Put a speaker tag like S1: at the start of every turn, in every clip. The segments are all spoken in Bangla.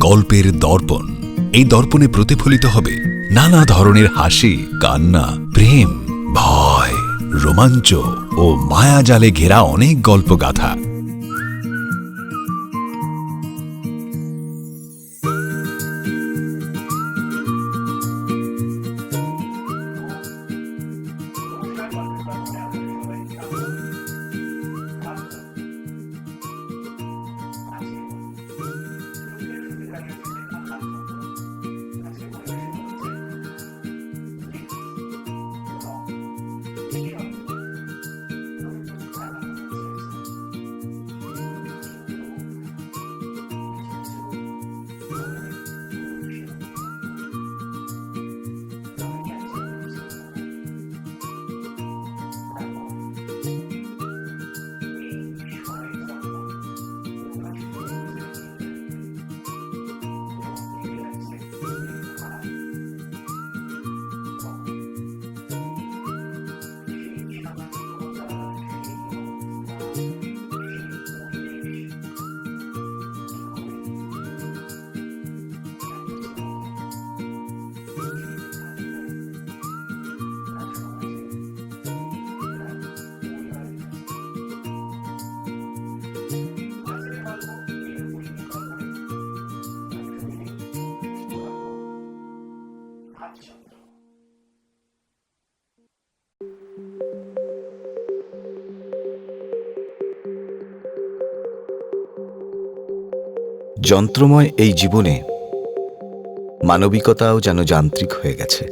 S1: গল্পের দর্পণ। এই দর্পণে প্রতিফলিত হবে নানা ধরনের হাসি, কান্না, প্রেম, ভয়, রোমাঞ্চ ও মায়াজালে ঘেরা অনেক গল্পগাথা।
S2: যন্ত্রময় এই জীবনে মানবিকতাও যেন যান্ত্রিক হয়ে গেছে।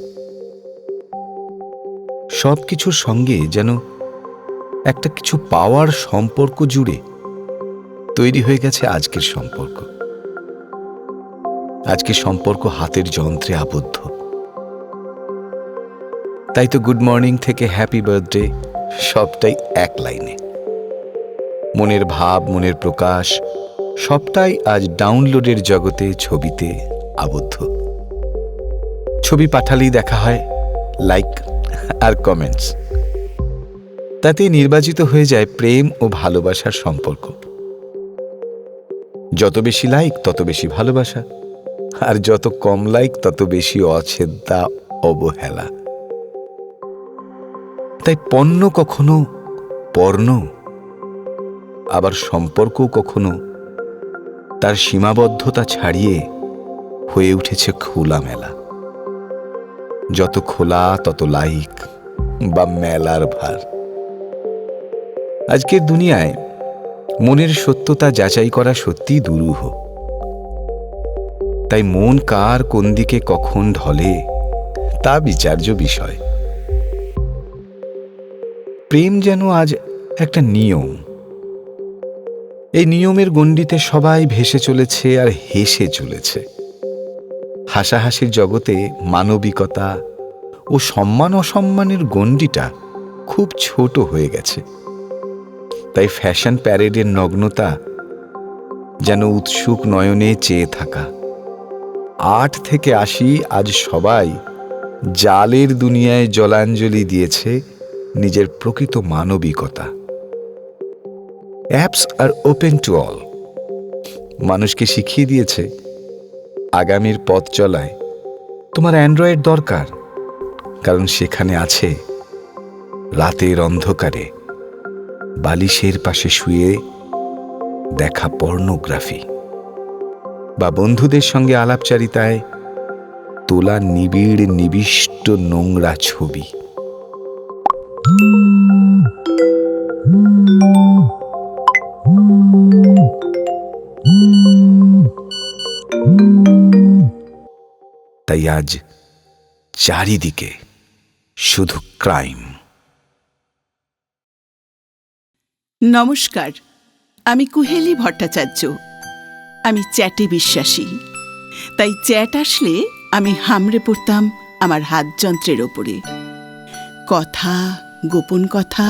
S2: সবকিছুর সঙ্গে যেন একটা কিছু পাওয়ার সম্পর্ক জুড়ে তৈরি হয়ে গেছে আজকের সম্পর্ক। আজকের সম্পর্ক হাতের যন্ত্রে আবদ্ধ। তাই তো গুড মর্নিং থেকে হ্যাপি বার্থডে সবটাই এক লাইনে। মনের ভাব, মনের প্রকাশ সবটাই আজ ডাউনলোডের জগতে ছবিতে আবদ্ধ। ছবি পাঠালেই দেখা হয় লাইক আর কমেন্টস। তাতে নির্বাচিত হয়ে যায় প্রেম ও ভালোবাসার সম্পর্ক। যত বেশি লাইক তত বেশি ভালোবাসা, আর যত কম লাইক তত বেশি অছেদ্যা, অবহেলা। তাই পণ্য কখনো পর্ণ, আবার সম্পর্কও কখনো তার সীমাবদ্ধতা ছাড়িয়ে হয়ে উঠেছে খোলামেলা। যত খোলা তত লাইক বা মেলার ভার। আজকের দুনিয়ায় মনের সত্যতা যাচাই করা সত্যিই দুরূহ। তাই মন কার কোন দিকে কখন ঢলে তা বিচার্য বিষয়। প্রেম যেন আজ একটা নিয়ম। এই নিয়মের গণ্ডিতে সবাই ভেসে চলেছে আর হেসে চলেছে। হাসাহাসির জগতে মানবিকতা ও সম্মান অসম্মানের গণ্ডিটা খুব ছোট হয়ে গেছে। তাই ফ্যাশন প্যারেডের নগ্নতা যেন উৎসুক নয়নে চেয়ে থাকা। 8 থেকে 80 আজ সবাই জালের দুনিয়ায় জলাঞ্জলি দিয়েছে নিজের প্রকৃত মানবিকতা। অ্যাপস আর ওপেন টু অল মানুষকে শিখিয়ে দিয়েছে আগামীর পথ চলায় তোমার অ্যান্ড্রয়েড দরকার, কারণ সেখানে আছে রাতের অন্ধকারে বালিশের পাশে শুয়ে দেখা পর্নোগ্রাফি, বা বন্ধুদের সঙ্গে আলাপচারিতায় তোলা নিবিড় নিবিষ্ট নোংরা ছবি। তাই আজ চারিদিকে শুধু ক্রাইম।
S3: নমস্কার, আমি কুহেলি ভট্টাচার্য। আমি চ্যাটে বিশ্বাসী। তাই চ্যাট আসলে আমি হামড়ে পড়তাম আমার হাতযন্ত্রের ওপরে। কথা, গোপন কথা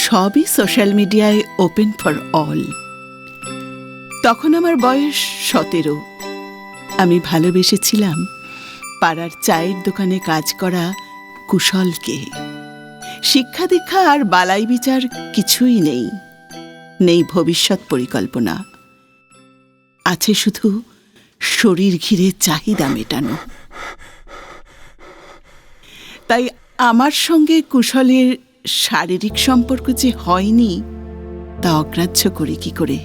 S3: সবই সোশ্যাল মিডিয়ায় ওপেন ফর অল। তখন আমার বয়স 17। আমি ভালোবেসেছিলাম পাড়ার চায়ের দোকানে কাজ করা কুশলকে। শিক্ষা দীক্ষা আর বালাই বিচার কিছুই নেই, নেই ভবিষ্যৎ পরিকল্পনা। আছে শুধু শরীর ঘিরে চাহিদা মেটানো। তাই আমার সঙ্গে কুশলের শারীরিক সম্পর্ক যে হয়নি তা অগ্রাহ্য করি কি করে?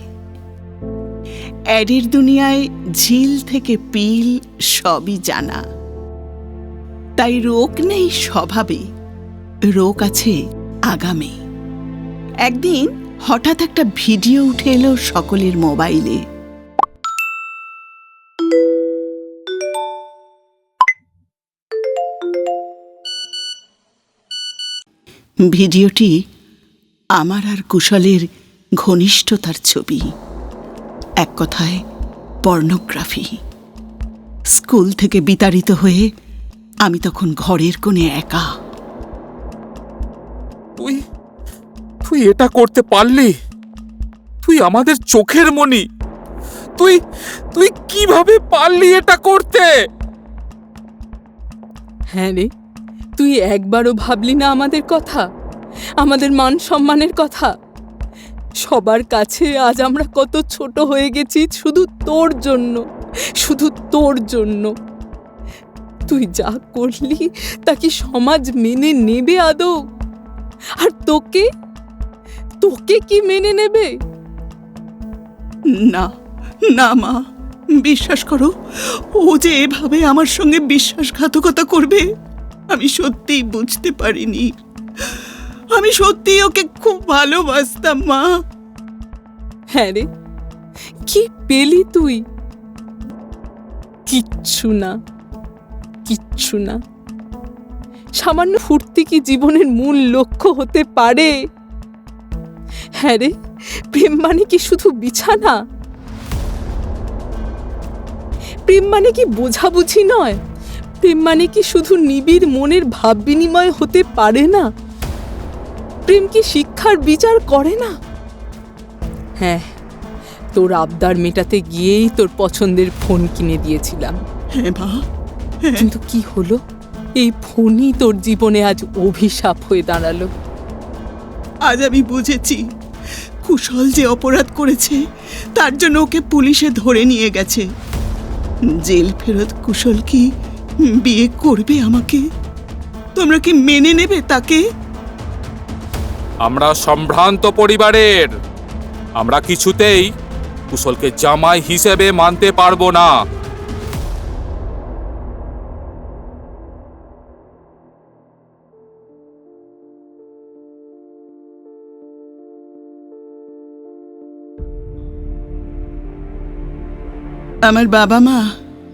S3: অ্যাডের দুনিয়ায় ঝিল থেকে পিল সবই জানা। তাই রোগ নেই স্বভাবে, রোগ আছে আগামে। একদিন হঠাৎ একটা ভিডিও উঠে এলো সকলের মোবাইলে। ভিডিওটি আমার আর কুশলের ঘনিষ্ঠতার ছবি, এক কথায় পর্নোগ্রাফি। স্কুল থেকে বিতাড়িত হয়ে আমি তখন ঘরের কোণে একা।
S4: তুই তুই এটা করতে পারলি? তুই আমাদের চোখের মণি, তুই তুই কিভাবে পারলি এটা করতে?
S5: হ্যাঁ রে, তুই একবারও ভাবলি না আমাদের কথা, আমাদের মান সম্মানের কথা? সবার কাছে আজ আমরা কত ছোট হয়ে গেছি শুধু তোর জন্য, শুধু তোর জন্য। তুই যা করলি তা কি সমাজ মেনে নেবে আদৌ? আর তোকে তোকে কি মেনে নেবে?
S3: না না মা, বিশ্বাস করো, ও যে এভাবে আমার সঙ্গে বিশ্বাসঘাতকতা করবে আমি সত্যিই বুঝতে পারিনি। আমি সত্যি ওকে খুব ভালোবাসতাম মা।
S5: হ্যাঁ রে, কি পেলি তুই? কিচ্ছু না, কিচ্ছু না। সামান্য ফুর্তি কি জীবনের মূল লক্ষ্য হতে পারে? হ্যাঁ রে, প্রেম মানে কি শুধু বিছানা? প্রেম মানে কি বোঝাবুঝি নয়? প্রেম মানে কি শুধু নিবিড় মনের ভাব বিনিময় হতে পারে না? প্রেম কি শিক্ষার বিচার করে না? হ্যাঁ, তোর আবদার মেটাতে গিয়েই তোর পছন্দের ফোন কিনে দিয়েছিলাম।
S3: হ্যাঁ মা,
S5: কিন্তু কি হলো? এই ফোনই তোর জীবনে আজ অভিশাপ হয়ে দাঁড়ালো।
S3: আজ আমি বুঝেছি কুশল যে অপরাধ করেছে তার জন্য ওকে পুলিশে ধরে নিয়ে গেছে। জেল ফেরত কুশল কি বিয়ে করবে আমাকে? তোমরা কি মেনে নেবে তাকে?
S4: আমরা সম্ভ্রান্ত পরিবারের, আমরা কিছুতেই কুশলকে জামাই হিসেবে মানতে পারবো না।
S3: আমার বাবা মা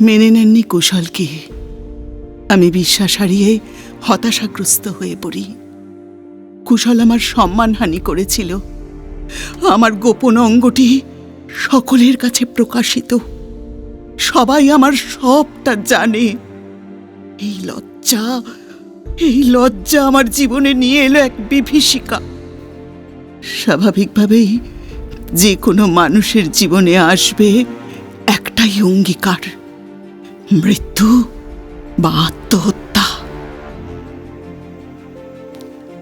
S3: মেনে নেননি কুশলকে। আমি বিশ্বাস হারিয়ে হতাশাগ্রস্ত হয়ে পড়ি। কুশল আমার সম্মানহানি করেছিল। আমার গোপন অঙ্গটি সকলের কাছে প্রকাশিত। সবাই আমার সবটা জানে। এই লজ্জা আমার জীবনে নিয়ে এলো এক বিভীষিকা। স্বাভাবিকভাবেই যে কোনো মানুষের জীবনে আসবে একটাই অঙ্গীকার, মৃত্যু বা আত্মহত্যা।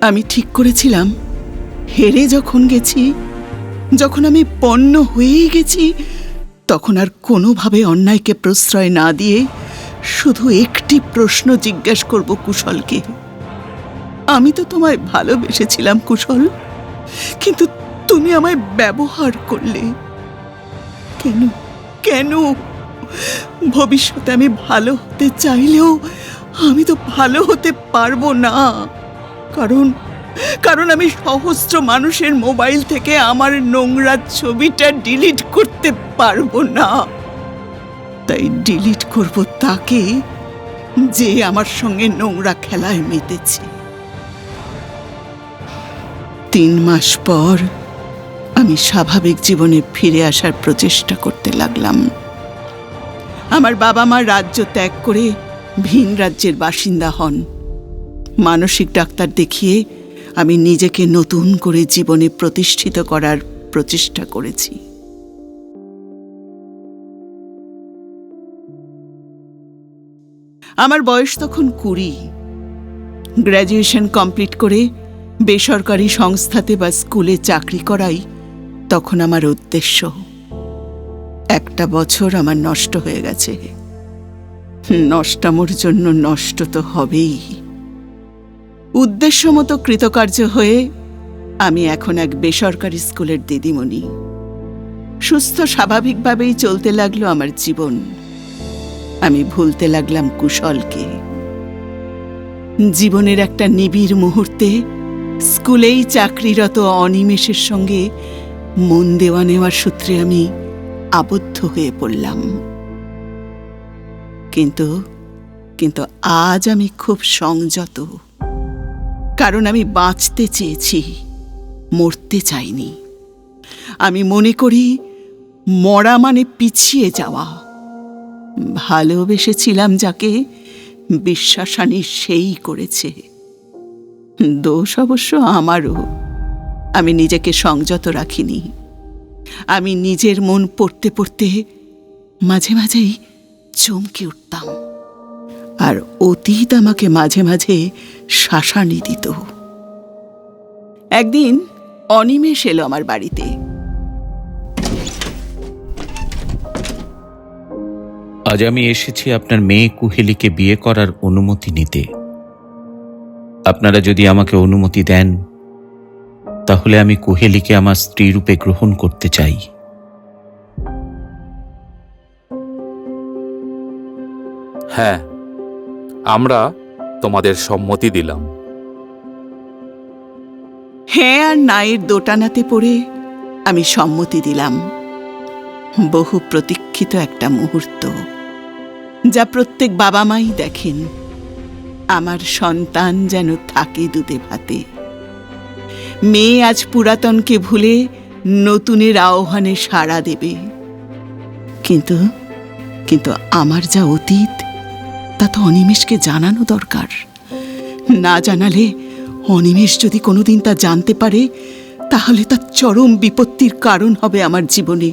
S3: আমি ঠিক করেছিলাম হেরে যখন গেছি, যখন আমি পণ্য হয়েই গেছি, তখন আর কোনোভাবে অন্যায়কে প্রশ্রয় না দিয়ে শুধু একটি প্রশ্ন জিজ্ঞেস করব কুশলকে। আমি তো তোমায় ভালোবেসেছিলাম কুশল, কিন্তু তুমি আমায় ব্যবহার করলে কেন? কেন? ভবিষ্যতে আমি ভালো হতে চাইলেও আমি তো ভালো হতে পারবো না, কারণ আমি সহস্র মানুষের মোবাইল থেকে আমার নোংরা ছবিটা ডিলিট করতে পারবো না। তাই ডিলিট করব তাকে যে আমার সঙ্গে নোংরা খেলায় মেতেছে। 3 মাস পর আমি স্বাভাবিক জীবনে ফিরে আসার প্রচেষ্টা করতে লাগলাম। আমার বাবা মা রাজ্য ত্যাগ করে ভিন রাজ্যের বাসিন্দা হন। মানসিক ডাক্তার দেখিয়ে আমি নিজেকে নতুন করে জীবনে প্রতিষ্ঠিত করার প্রচেষ্টা করেছি। আমার বয়স তখন 20। গ্র্যাজুয়েশন কমপ্লিট করে বেসরকারি সংস্থাতে বা স্কুলে চাকরি করাই তখন আমার উদ্দেশ্য। একটা বছর আমার নষ্ট হয়ে গেছে। নষ্টামোর জন্য নষ্ট তো হবেই। উদ্দেশ্য মতো কৃতকার্য হয়ে আমি এখন এক বেসরকারি স্কুলের দিদিমণি। সুস্থ স্বাভাবিকভাবেই চলতে লাগলো আমার জীবন। আমি ভুলতে লাগলাম কুশলকে। জীবনের একটা নিবিড় মুহূর্তে স্কুলেই চাকরিরত অনিমেষের সঙ্গে মন দেওয়া নেওয়ার সূত্রে আমি আবদ্ধ হয়ে পড়লাম। কিন্তু কিন্তু আজ আমি খুব সংযত, কারণ আমি বাঁচতে চেয়েছি, মরতে চাইনি। আমি মনে করি মরা মানে পিছিয়ে যাওয়া। ভালোবেসেছিলাম যাকে, বিশ্বাসানি সেই করেছে। দোষ অবশ্য আমারও। আমি নিজেকে সংযত রাখিনি। আমি নিজের মন পড়তে পড়তে মাঝে মাঝেই চমকে উঠতাম, আর অতীত আমাকে মাঝে মাঝে শাসানি দিত। একদিন অনিমেষ এলো আমার বাড়িতে।
S6: আজ আমি এসেছি আপনার মেয়ে কুহেলিকে বিয়ে করার অনুমতি নিতে। আপনারা যদি আমাকে অনুমতি দেন, তাহলে আমি কুহেলিকে আমার স্ত্রী রূপে গ্রহণ করতে চাই।
S4: হ্যাঁ, আমরা তোমাদের সম্মতি দিলাম।
S3: হ্যাঁ আর নায়ের দোটানাতে পড়ে আমি সম্মতি দিলাম। বহু প্রতীক্ষিত একটা মুহূর্ত, যা প্রত্যেক বাবা মাই দেখেন। আমার সন্তান যেন থাকে দুধে ভাতে। মেয়ে আজ পুরাতনকে ভুলে নতুনের আহ্বানে সাড়া দেবে। কিন্তু কিন্তু আমার যা অতীত, তা তো অনিমেষকে জানানো দরকার। না জানালে অনিমেষ যদি কোনোদিন তা জানতে পারে, তাহলে তার চরম বিপত্তির কারণ হবে আমার জীবনে।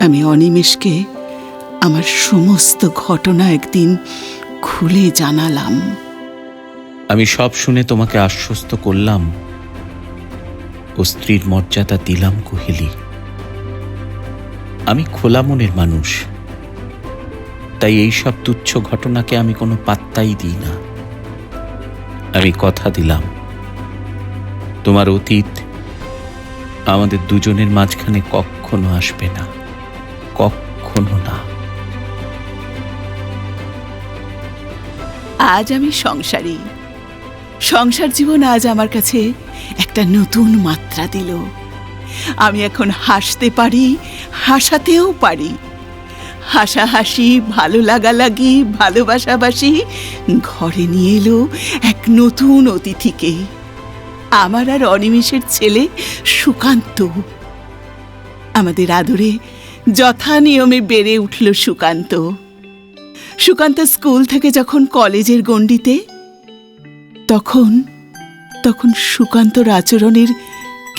S3: আমি অনিমেষকে আমার সমস্ত ঘটনা একদিন খুলে জানালাম।
S6: আমি সব শুনে তোমাকে আশ্বস্ত করলাম ও স্ত্রীর মর্যাদা দিলাম কুহেলি। আমি খোলা মনের মানুষ, তাই এই সব তুচ্ছ ঘটনাকে আমি কোনো পাত্তাই দিই না। আমি কথা দিলাম, তোমার অতীত আমাদের দুজনের মাঝখানে কখনো আসবে না, কখনো না।
S3: আজ আমি সংসারী। সংসার জীবন আজ আমার কাছে একটা নতুন মাত্রা দিল। আমি এখন হাসতে পারি, হাসাতেও পারি। হাসাহাসি, ভালো লাগালাগি, ভালোবাসাবাসি ঘরে নিয়ে এলো এক নতুন অতিথিকে, আমার আর অনিমেষের ছেলে সুকান্ত। আমাদের আদরে যথা নিয়মে বেড়ে উঠল সুকান্ত। সুকান্ত স্কুল থেকে যখন কলেজের গণ্ডিতে, তখন তখন সুকান্তর আচরণের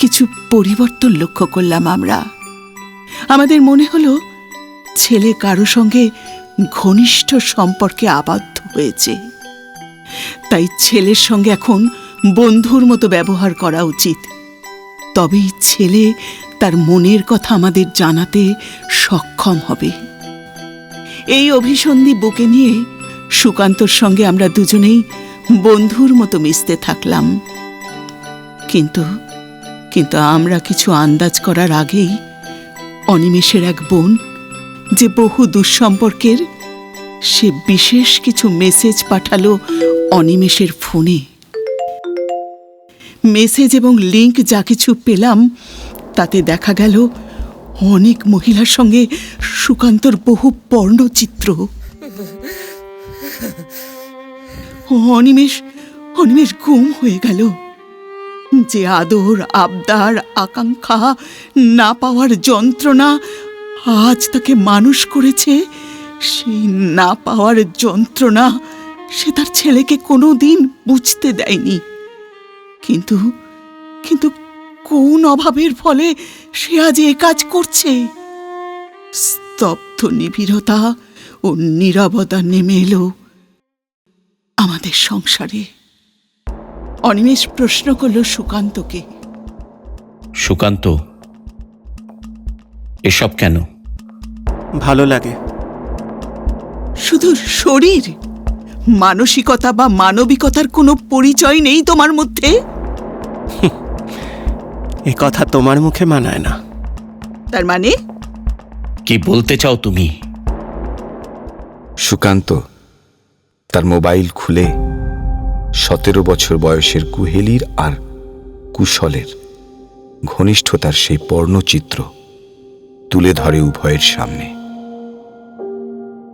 S3: কিছু পরিবর্তন লক্ষ্য করলাম আমরা। আমাদের মনে হলো ছেলে কারো সঙ্গে ঘনিষ্ঠ সম্পর্কে আবদ্ধ হয়েছে, তাই ছেলের সঙ্গে এখন বন্ধুর মতো ব্যবহার করা উচিত। তবেই ছেলে তার মনের কথা আমাদের জানাতে সক্ষম হবে। এই অভিসন্ধি বুকে নিয়ে সুকান্তর সঙ্গে আমরা দুজনেই বন্ধুর মতো মিশতে থাকলাম। কিন্তু কিন্তু আমরা কিছু আন্দাজ করার আগেই অনিমেষের এক বোন, যে বহু দুঃসম্পর্কের, সে বিশেষ কিছু মেসেজ পাঠালো অনিমেষের ফোনে। মেসেজ এবং লিংক যা কিছু পেলাম, তাতে দেখা গেল অনেক মহিলার সঙ্গে সুকান্তর বহু পর্ণচিত্র। অনিমেষ গুম হয়ে গেল। যে আদর, আবদার, আকাঙ্ক্ষা, না পাওয়ার যন্ত্রণা আজ তাকে মানুষ করেছে, সেই না পাওয়ার যন্ত্রণা সে তার ছেলেকে কোনোদিন বুঝতে দেয়নি। কিন্তু কিন্তু কোন অভাবের ফলে সে আজ এ কাজ করছে? স্তব্ধ নিবিড়তা ও নীরবতা নেমে এলো আমাদের সংসারে। অনিমেষ প্রশ্ন করল সুকান্তকে,
S6: সুকান্ত, এসব কেন?
S7: ভালো লাগে।
S3: শুধু শরীর, মানসিকতা বা মানবিকতার কোনো পরিচয় নেই তোমার মধ্যে?
S7: এ কথা তোমার মুখে মানায় না।
S3: তার মানে
S6: কি বলতে চাও তুমি?
S2: সুকান্ত তার মোবাইল খুলে 17 বছর বয়সের কুহেলির আর কুশলের ঘনিষ্ঠতার সেই পর্ণচিত্র তুলে ধরে উভয়ের সামনে।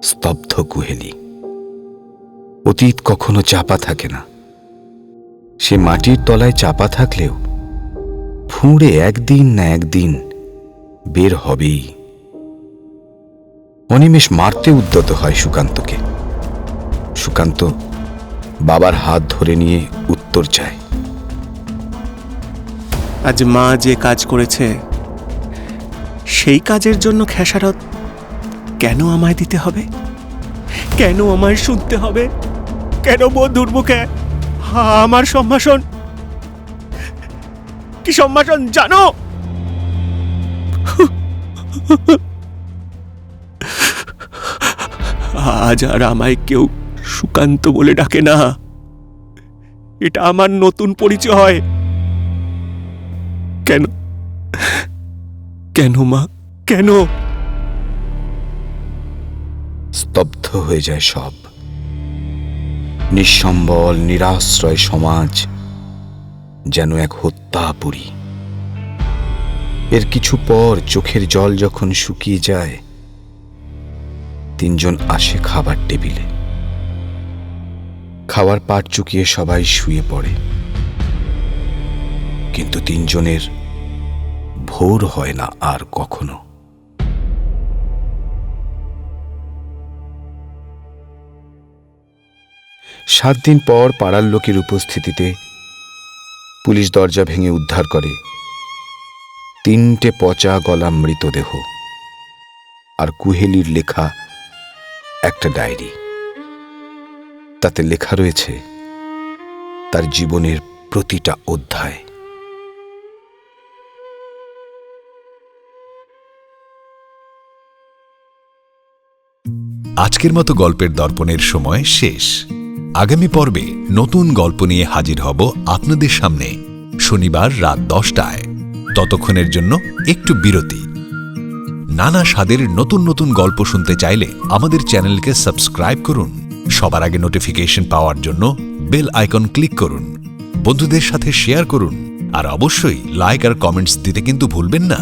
S2: স্তব্ধ কুহেলি। অতীত কখনো চাপা থাকে না। সে মাটির তলায় চাপা থাকলেও ফুঁড়ে একদিন না একদিন বের হবেই। অনিমেষ মারতে উদ্যত হয় সুকান্তকে। সুকান্ত বাবার হাত ধরে নিয়ে উত্তর চায়।
S7: আজ মা যে কাজ করেছে সেই কাজের জন্য খেসারত কেন আমায় দিতে হবে? কেন আমায় শুনতে হবে? কেন বন্ধুর মুখে আমার সম্ভাষণ? কি সম্ভাষণ জানো? আজ আর আমায় কেউ সুকান্ত বলে ডাকে না। এটা আমার নতুন পরিচয়। কেন? কেন মা, কেন?
S2: স্তব্ধ হয়ে যায় সব। নিঃসম্বল নিরাশ্রয় সমাজ যেন এক হত্যাপুরী। এর কিছু পর চোখের জল যখন শুকিয়ে যায়, তিনজন আসে খাবার টেবিলে। খাওয়ার পাট চুকিয়ে সবাই শুয়ে পড়ে, কিন্তু তিনজনের ভোর হয় না আর কখনো। সাত দিন পর পাড়ার লোকের উপস্থিতিতে পুলিশ দরজা ভেঙে উদ্ধার করে 3টে পচা গলা মৃতদেহ আর কুহেলির লেখা একটা ডায়েরি। তাতে লেখা রয়েছে তার জীবনের প্রতিটা অধ্যায়।
S1: আজকের মতো গল্পের দর্পণের সময় শেষ। আগামী পর্বে নতুন গল্প নিয়ে হাজির হব আপনাদের সামনে শনিবার রাত 10টায়। ততক্ষণের জন্য একটু বিরতি। নানা স্বাদের নতুন নতুন গল্প শুনতে চাইলে আমাদের চ্যানেলকে সাবস্ক্রাইব করুন। সবার আগে নোটিফিকেশন পাওয়ার জন্য বেল আইকন ক্লিক করুন। বন্ধুদের সাথে শেয়ার করুন আর অবশ্যই লাইক আর কমেন্টস দিতে কিন্তু ভুলবেন না।